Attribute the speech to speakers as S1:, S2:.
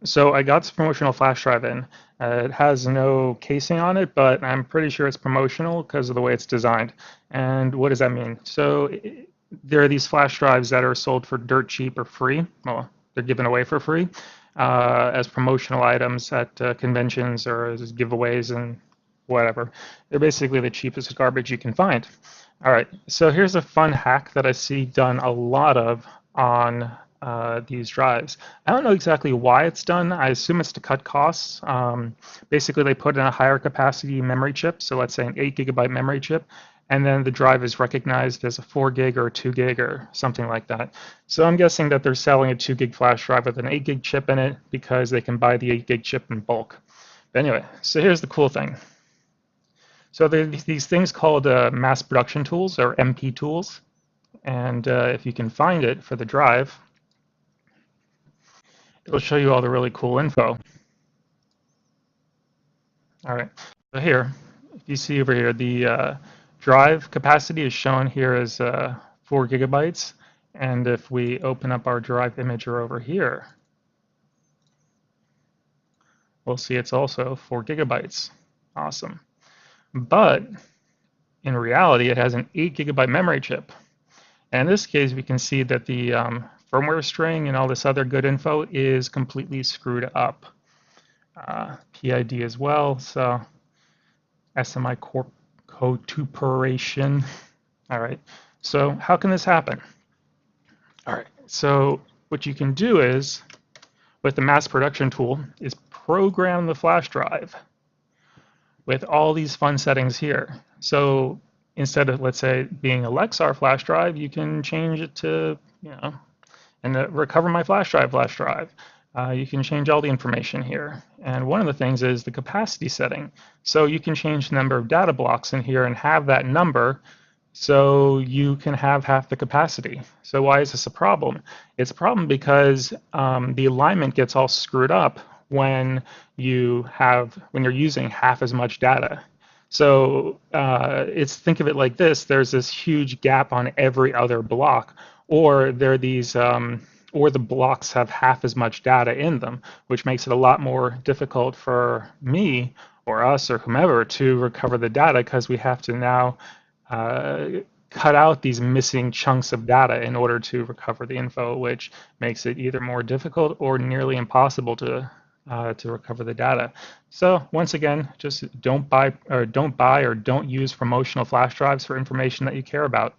S1: So I got this promotional flash drive in. It has no casing on it, but I'm pretty sure it's promotional because of the way it's designed. And what does that mean? So there are these flash drives that are sold for dirt cheap or free. Well, they're given away for free as promotional items at conventions or as giveaways and whatever. They're basically the cheapest garbage you can find. All right, so here's a fun hack that I see done a lot of on these drives. I don't know exactly why it's done. I assume it's to cut costs. Basically, they put in a higher capacity memory chip, so let's say an 8 gigabyte memory chip, and then the drive is recognized as a 4 gig or a 2 gig or something like that. So I'm guessing that they're selling a 2 gig flash drive with an 8 gig chip in it because they can buy the 8 gig chip in bulk. But anyway, so here's the cool thing. So there are these things called mass production tools or MP tools. And if you can find it for the drive, it'll show you all the really cool info. All right, so here, if you see over here, the drive capacity is shown here as 4 gigabytes. And if we open up our drive imager over here, we'll see it's also 4 gigabytes. Awesome. But in reality, it has an 8 gigabyte memory chip. And in this case, we can see that the firmware string and all this other good info is completely screwed up. PID as well, so SMI Corp Corporation. All right, so how can this happen? All right, so what you can do is, with the mass production tool, is program the flash drive with all these fun settings here. So instead of, let's say, being a Lexar flash drive, you can change it to, and recover my flash drive. You can change all the information here. And one of the things is the capacity setting. So you can change the number of data blocks in here and have that number so you can have half the capacity. So why is this a problem? It's a problem because the alignment gets all screwed up when you're using half as much data. So think of it like this: there's this huge gap on every other block, or there are these, or the blocks have half as much data in them, which makes it a lot more difficult for me or us or whomever to recover the data because we have to now uh, cut out these missing chunks of data in order to recover the info, which makes it either more difficult or nearly impossible to recover the data. So once again, just don't buy or don't use promotional flash drives for information that you care about.